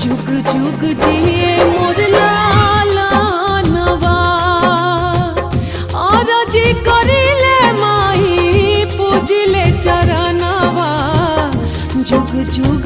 जुग जुग जिए मोर लालनवा और जी करिले माई पूजिले चरणवा जुग जुग